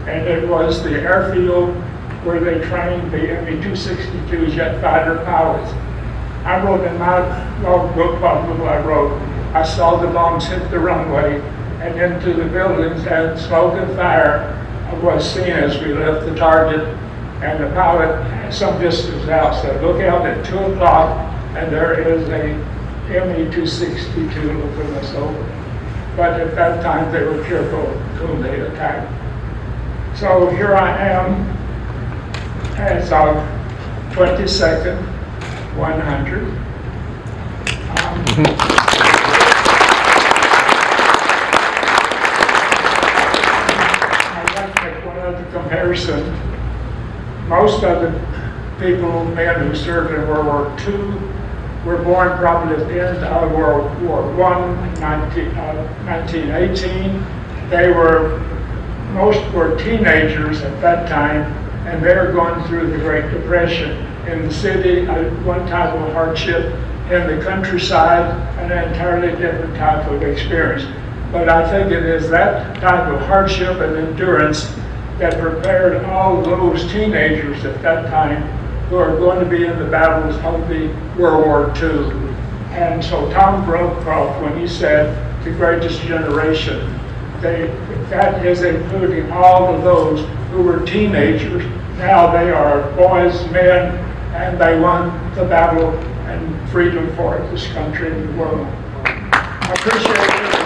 and it was the airfield where they trained the ME-262 jet fighter pilots. I wrote in my logbook, what little I wrote, I saw the bombs hit the runway and into the buildings, and smoke and fire was seen as we left the target. And the pilot, some distance out, said, "Look out at 2 o'clock, and there is a ME-262 looking us over." But at that time, they were careful whom they attacked. So here I am, as of 22nd, 100. I'd like to make one other comparison. Most of the people, men who served in World War II, were born probably at the end of World War I, 1918. Most were teenagers at that time, and they were going through the Great Depression. In the city, one type of hardship; in the countryside, an entirely different type of experience. But I think it is that type of hardship and endurance that prepared all those teenagers at that time who are going to be in the battles of the World War II. And so Tom Brokaw, when he said the greatest generation, that is including all of those who were teenagers. Now they are boys, men, and they won the battle and freedom for this country and the world. I appreciate it.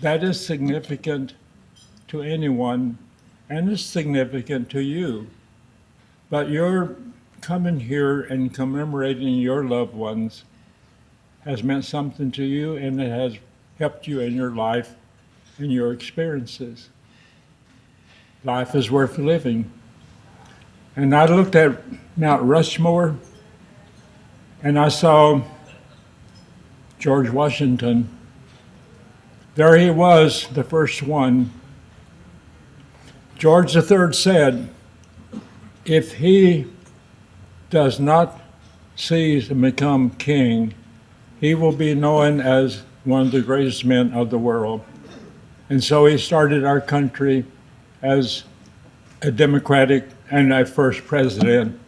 That is significant to anyone, and it's significant to you. But your coming here and commemorating your loved ones has meant something to you, and it has helped you in your life and your experiences. Life is worth living. And I looked at Mount Rushmore, and I saw George Washington. There he was, the first one. George III said, if he does not seize and become king, he will be known as one of the greatest men of the world. And so he started our country as a democratic and a first president.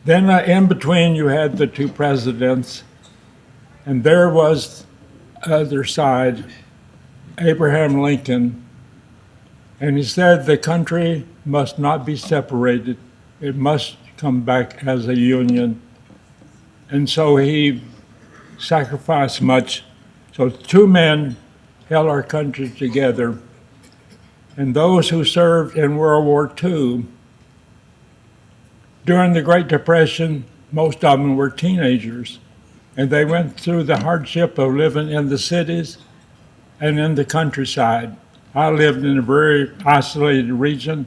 Then in between you had the two presidents, and there was other side, Abraham Lincoln, and he said the country must not be separated. It must come back as a union. And so he sacrificed much. So two men held our country together. And those who served in World War II, during the Great Depression, most of them were teenagers. And they went through the hardship of living in the cities and in the countryside. I lived in a very isolated region,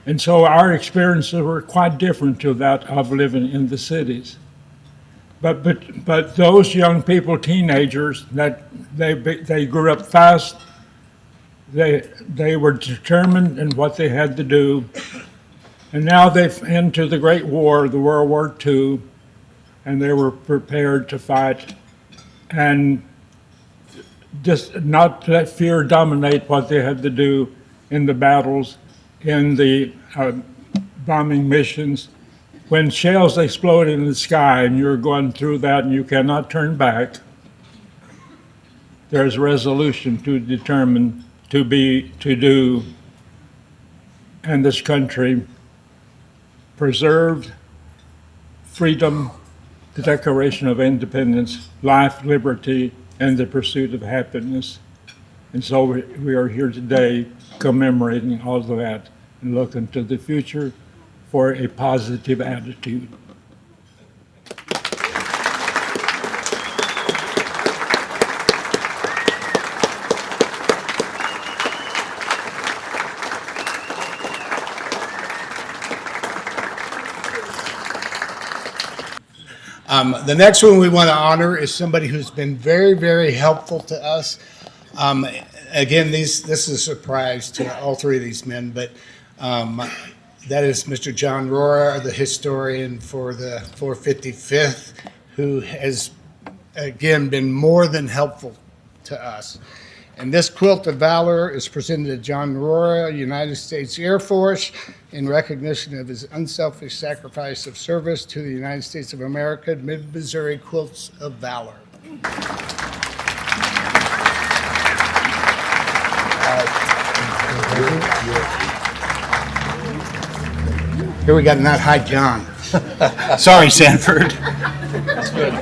and so our experiences were quite different to that of living in the cities. But those young people, teenagers, that they grew up fast. They were determined in what they had to do, and now they've into the Great War, the World War II, and they were prepared to fight, and just not let fear dominate what they had to do in the battles, in the bombing missions. When shells explode in the sky and you're going through that and you cannot turn back, there's resolution to determine to do, and this country preserved freedom, the Declaration of Independence, life, liberty, and the pursuit of happiness. And so we are here today commemorating all of that and looking to the future for a positive attitude. The next one we want to honor is somebody who's been very, very helpful to us. Again, this is a surprise to all three of these men, but that is Mr. John Rohrer, the historian for the 455th, who has again, been more than helpful to us. And this Quilt of Valor is presented to John Rohrer, United States Air Force, in recognition of his unselfish sacrifice of service to the United States of America, Mid-Missouri Quilts of Valor. Here we got Not Hi John. Sorry, Sanford. That's good.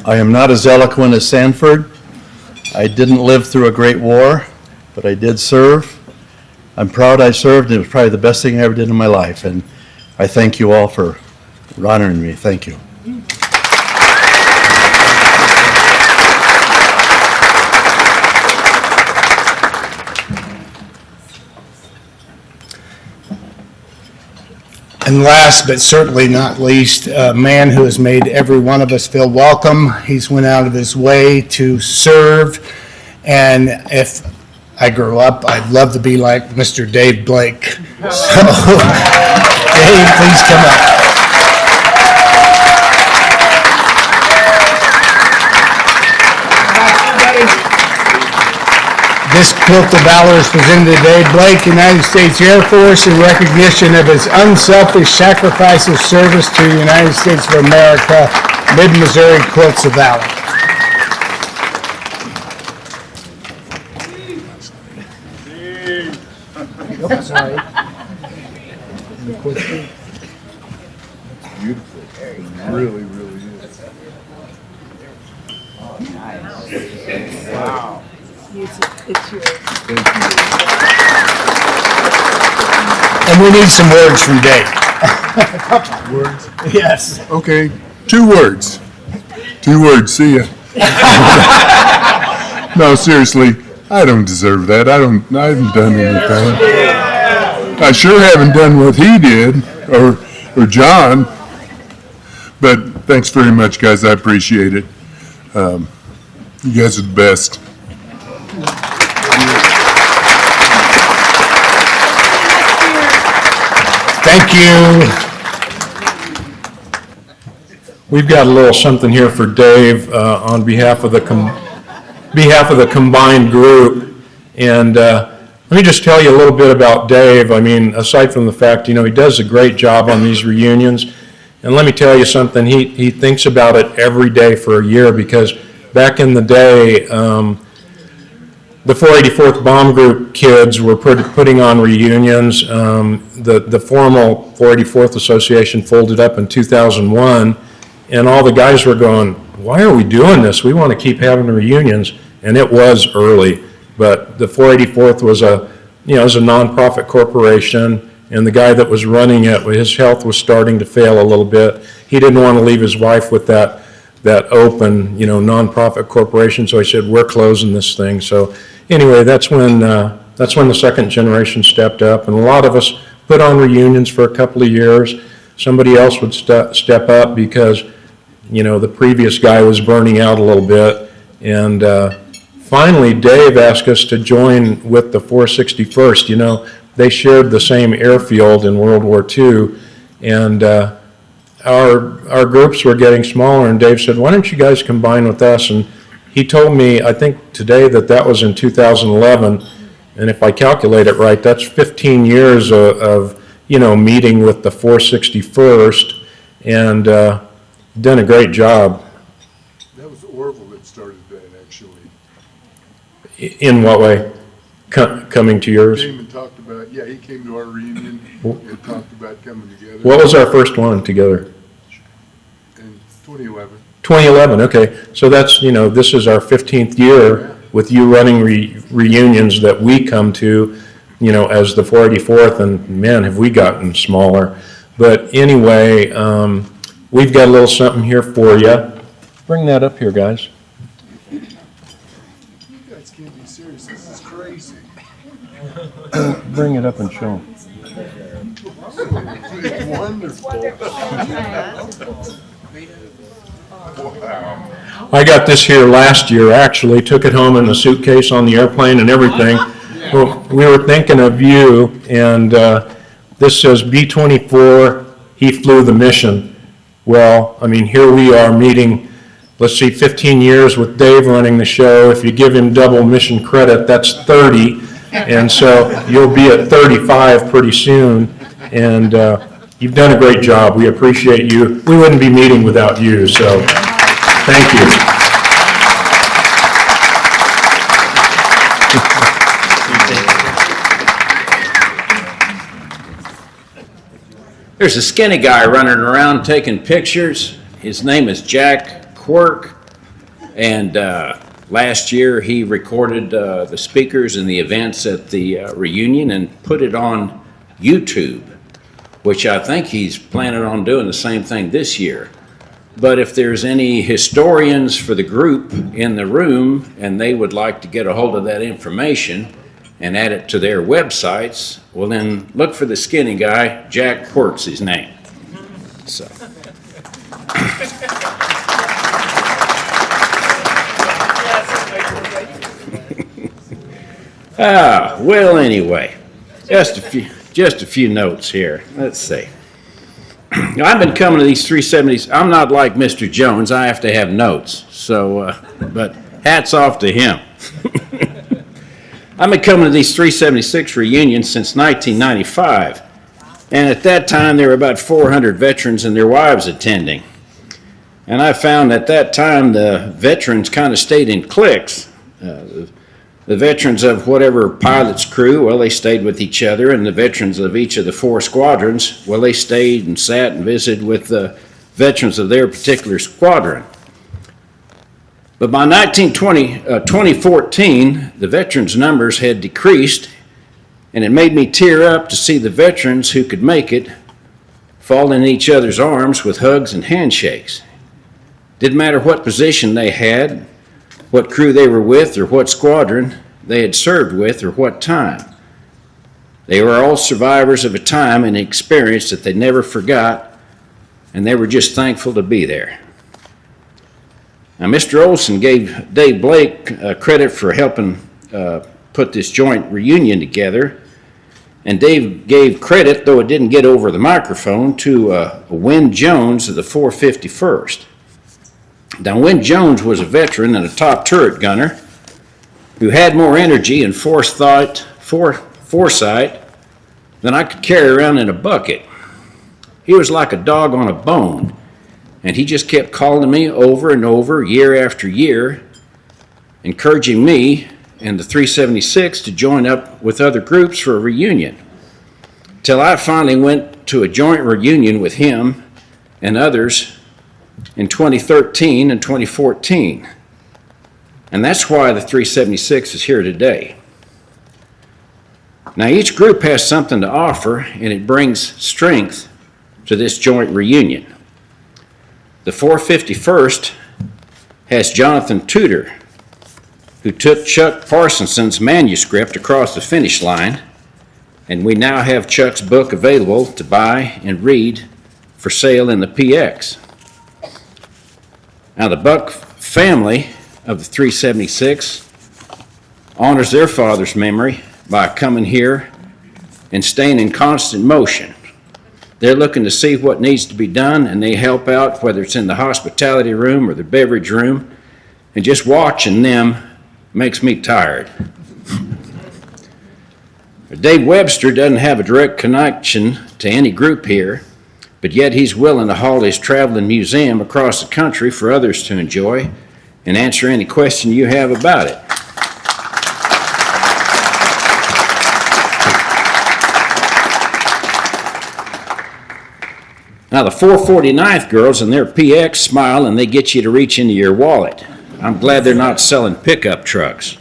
I am not as eloquent as Sanford. I didn't live through a great war, but I did serve. I'm proud I served, and it was probably the best thing I ever did in my life. And I thank you all for honoring me. Thank you. And last but certainly not least, a man who has made every one of us feel welcome. He's went out of his way to serve. And if I grow up, I'd love to be like Mr. Dave Blake. So, Dave, please come up. This Quilt of Valor is presented to Dave Blake, United States Air Force, in recognition of his unselfish sacrifice of service to the United States of America, Mid-Missouri Quilts of Valor. Oops, sorry. Beautiful. Really, really is. Wow. It's yours. And we need some words from Dave. Words? Yes. Okay, 2 words. 2 words, see ya. No, seriously, I don't deserve that. I haven't done anything. I sure haven't done what he did, or John. But thanks very much, guys. I appreciate it. You guys are the best. Thank you. We've got a little something here for Dave on behalf of the combined group. And let me just tell you a little bit about Dave. I mean, aside from the fact, he does a great job on these reunions. And let me tell you something, he thinks about it every day for a year, because back in the day, the 484th Bomb Group kids were putting on reunions. The formal 484th Association folded up in 2001, and all the guys were going, why are we doing this? We want to keep having reunions. And it was early, but the 484th was a nonprofit corporation, and the guy that was running it, his health was starting to fail a little bit. He didn't want to leave his wife with that open, nonprofit corporation, so he said, we're closing this thing. So anyway, that's when the second generation stepped up, and a lot of us put on reunions for a couple of years. Somebody else would step up because, the previous guy was burning out a little bit, and finally Dave asked us to join with the 461st. They shared the same airfield in World War II, and our groups were getting smaller, and Dave said, why don't you guys combine with us? And he told me, I think today, that was in 2011, and if I calculate it right, that's 15 years of meeting with the 461st, and done a great job. That was Orville that started that, actually. In what way? Coming to yours? Came and talked about, he came to our reunion and talked about coming together. What was our first one together? In 2011. 2011, okay. So that's, this is our 15th year with you running reunions that we come to, as the 484th, and man, have we gotten smaller. But anyway, we've got a little something here for you. Bring that up here, guys. You guys can't be serious. This is crazy. Bring it up and show them. It's wonderful. Wow. I got this here last year, actually, took it home in a suitcase on the airplane and everything. Well, we were thinking of you, and this says B-24, he flew the mission. Well, I mean, here we are meeting, let's see, 15 years with Dave running the show. If you give him double mission credit, that's 30. And so you'll be at 35 pretty soon. And you've done a great job. We appreciate you. We wouldn't be meeting without you, so thank you. There's a skinny guy running around taking pictures. His name is Jack Quirk, and last year he recorded the speakers and the events at the reunion and put it on YouTube, which I think he's planning on doing the same thing this year. But if there's any historians for the group in the room and they would like to get a hold of that information and add it to their websites, well then look for the skinny guy. Jack Quirk's his name. So. Well anyway, just a few notes here. Let's see. I've been coming to these 370s. I'm not like Mr. Jones. I have to have notes. So, but hats off to him. I've been coming to these 376 reunions since 1995, and at that time there were about 400 veterans and their wives attending. And I found at that time the veterans kind of stayed in cliques. The veterans of whatever pilot's crew, well, they stayed with each other, and the veterans of each of the 4 squadrons, well, they stayed and sat and visited with the veterans of their particular squadron. But by 2014, the veterans' numbers had decreased, and it made me tear up to see the veterans who could make it fall in each other's arms with hugs and handshakes. Didn't matter what position they had, what crew they were with, or what squadron they had served with, or what time. They were all survivors of a time and experience that they never forgot, and they were just thankful to be there. Now, Mr. Olson gave Dave Blake credit for helping put this joint reunion together, and Dave gave credit, though it didn't get over the microphone, to Wynn Jones of the 451st. Now, Wynn Jones was a veteran and a top turret gunner who had more energy and foresight than I could carry around in a bucket. He was like a dog on a bone, and he just kept calling me over and over, year after year, encouraging me and the 376 to join up with other groups for a reunion, till I finally went to a joint reunion with him and others in 2013 and 2014. And that's why the 376 is here today. Now, each group has something to offer, and it brings strength to this joint reunion. The 451st has Jonathan Tudor, who took Chuck Parsonson's manuscript across the finish line, and we now have Chuck's book available to buy and read for sale in the PX. Now, the Buck family of the 376 honors their father's memory by coming here and staying in constant motion. They're looking to see what needs to be done, and they help out, whether it's in the hospitality room or the beverage room, and just watching them makes me tired. Dave Webster doesn't have a direct connection to any group here, but yet he's willing to haul his traveling museum across the country for others to enjoy and answer any question you have about it. Now, the 449th girls and their PX smile and they get you to reach into your wallet. I'm glad they're not selling pickup trucks.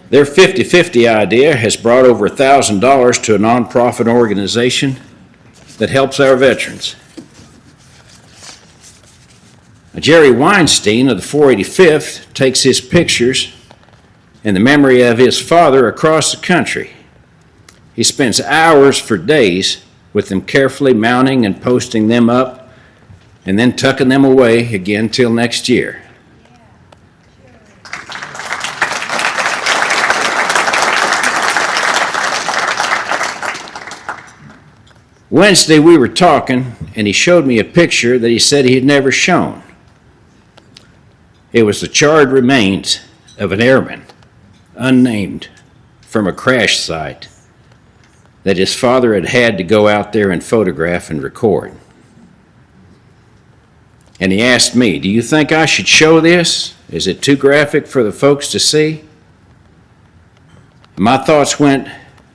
Their 50-50 idea has brought over $1,000 to a nonprofit organization that helps our veterans. Now, Jerry Weinstein of the 485th takes his pictures in the memory of his father across the country. He spends hours for days with them, carefully mounting and posting them up and then tucking them away again till next year. Wednesday we were talking, and he showed me a picture that he said he had never shown. It was the charred remains of an airman, unnamed, from a crash site that his father had had to go out there and photograph and record. And he asked me, "Do you think I should show this? Is it too graphic for the folks to see?" My thoughts went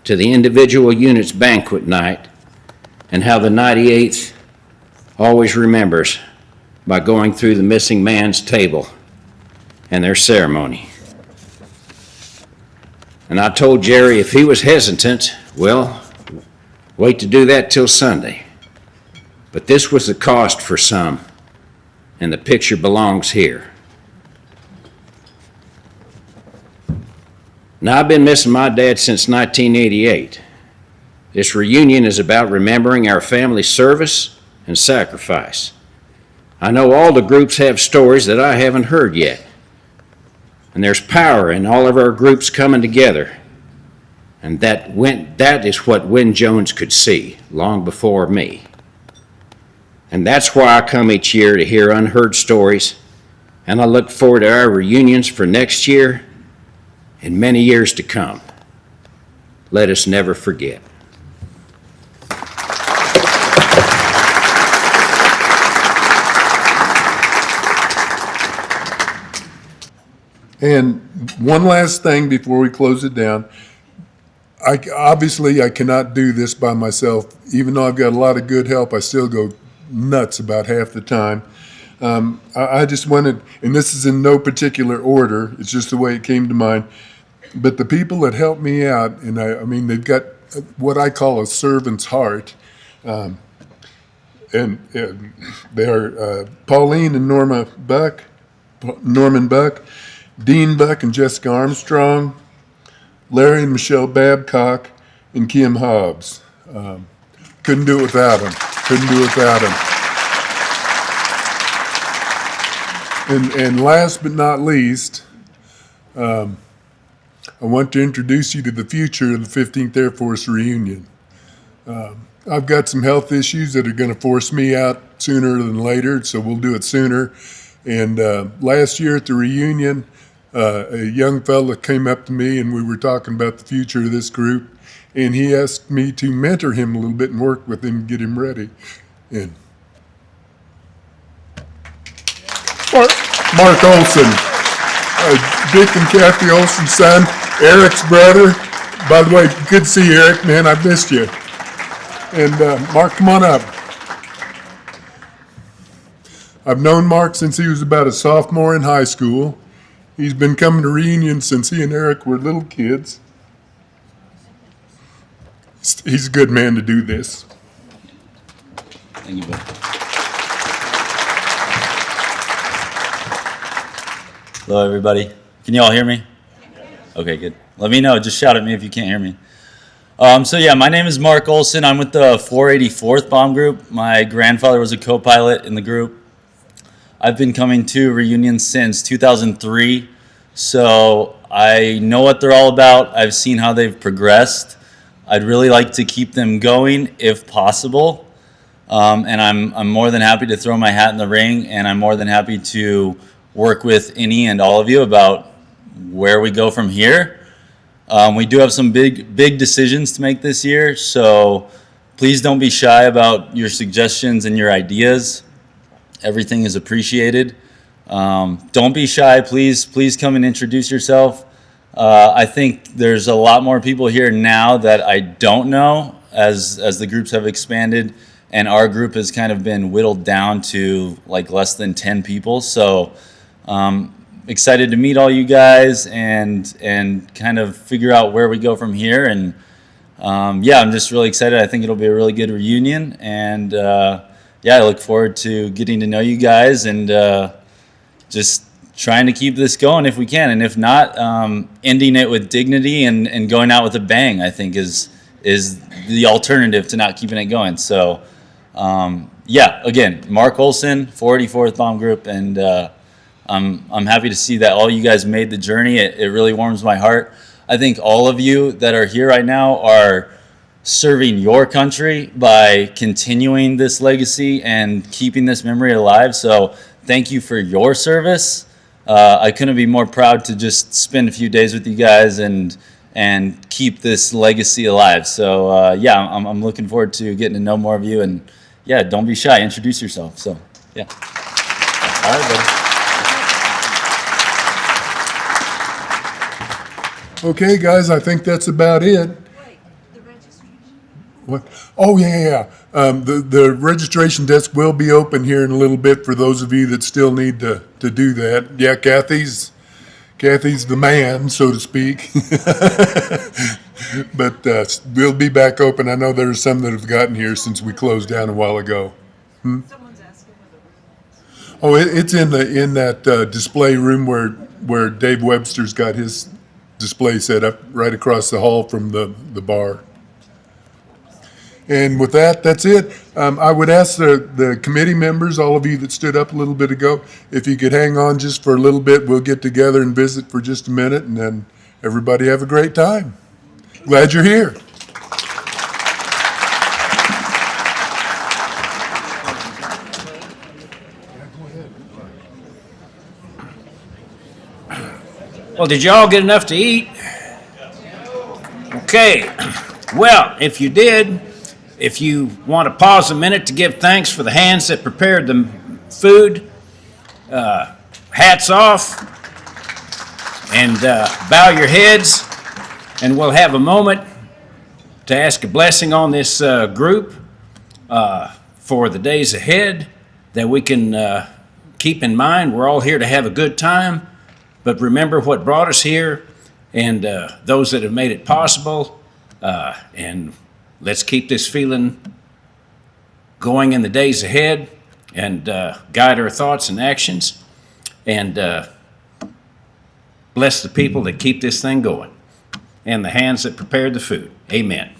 to the individual units banquet night and how the 98th always remembers by going through the missing man's table and their ceremony. And I told Jerry if he was hesitant, well, wait to do that till Sunday. But this was the cost for some, and the picture belongs here. Now, I've been missing my dad since 1988. This reunion is about remembering our family service and sacrifice. I know all the groups have stories that I haven't heard yet. And there's power in all of our groups coming together. And that is what Win Jones could see long before me. And that's why I come each year to hear unheard stories. And I look forward to our reunions for next year and many years to come. Let us never forget. And one last thing before we close it down. Obviously, I cannot do this by myself. Even though I've got a lot of good help, I still go nuts about half the time. I just wanted, and this is in no particular order, it's just the way it came to mind, but the people that helped me out, and I mean, they've got what I call a servant's heart, and they are Pauline and Norman Buck, Dean Buck and Jessica Armstrong, Larry and Michelle Babcock, and Kim Hobbs. Couldn't do it without them. And last but not least, I want to introduce you to the future of the 15th Air Force reunion. I've got some health issues that are going to force me out sooner than later, so we'll do it sooner. And last year at the reunion, a young fella came up to me and we were talking about the future of this group, and he asked me to mentor him a little bit and work with him and get him ready. And Mark Olson, Dick and Kathy Olson's son, Eric's brother. By the way, good to see you, Eric, man, I missed you. And Mark, come on up. I've known Mark since he was about a sophomore in high school. He's been coming to reunions since he and Eric were little kids. He's a good man to do this. Thank you, bud. Hello, everybody. Can you all hear me? Okay, good. Let me know. Just shout at me if you can't hear me. My name is Mark Olson. I'm with the 484th Bomb Group. My grandfather was a co-pilot in the group. I've been coming to reunions since 2003, so I know what they're all about. I've seen how they've progressed. I'd really like to keep them going if possible, and I'm more than happy to throw my hat in the ring, and I'm more than happy to work with any and all of you about where we go from here. We do have some big decisions to make this year, so please don't be shy about your suggestions and your ideas. Everything is appreciated. Don't be shy, please come and introduce yourself. I think there's a lot more people here now that I don't know as the groups have expanded, and our group has kind of been whittled down to like less than 10 people. So excited to meet all you guys and kind of figure out where we go from here. And I'm just really excited. I think it'll be a really good reunion, and I look forward to getting to know you guys and just trying to keep this going if we can. And if not, ending it with dignity and going out with a bang, I think is the alternative to not keeping it going. So Yeah, again, Mark Olson, 484th Bomb Group, and I'm happy to see that all you guys made the journey. It really warms my heart. I think all of you that are here right now are serving your country by continuing this legacy and keeping this memory alive. So thank you for your service. I couldn't be more proud to just spend a few days with you guys and keep this legacy alive. So yeah, I'm looking forward to getting to know more of you, and yeah, don't be shy. Introduce yourself. So yeah. All right, buddy. Okay, guys, I think that's about it. What? Oh, yeah. The registration desk will be open here in a little bit for those of you that still need to do that. Yeah, Kathy's the man, so to speak. But we'll be back open. I know there's some that have gotten here since we closed down a while ago. Someone's asking where the room is. Oh, it's in that display room where Dave Webster's got his display set up right across the hall from the bar. And with that, that's it. I would ask the committee members, all of you that stood up a little bit ago, if you could hang on just for a little bit. We'll get together and visit for just a minute, and then everybody have a great time. Glad you're here. Well, did y'all get enough to eat? Okay. Well, if you did, if you want to pause a minute to give thanks for the hands that prepared the food, hats off, and bow your heads, and we'll have a moment to ask a blessing on this group for the days ahead that we can keep in mind. We're all here to have a good time, but remember what brought us here and those that have made it possible, and let's keep this feeling going in the days ahead and guide our thoughts and actions, and bless the people that keep this thing going and the hands that prepared the food. Amen.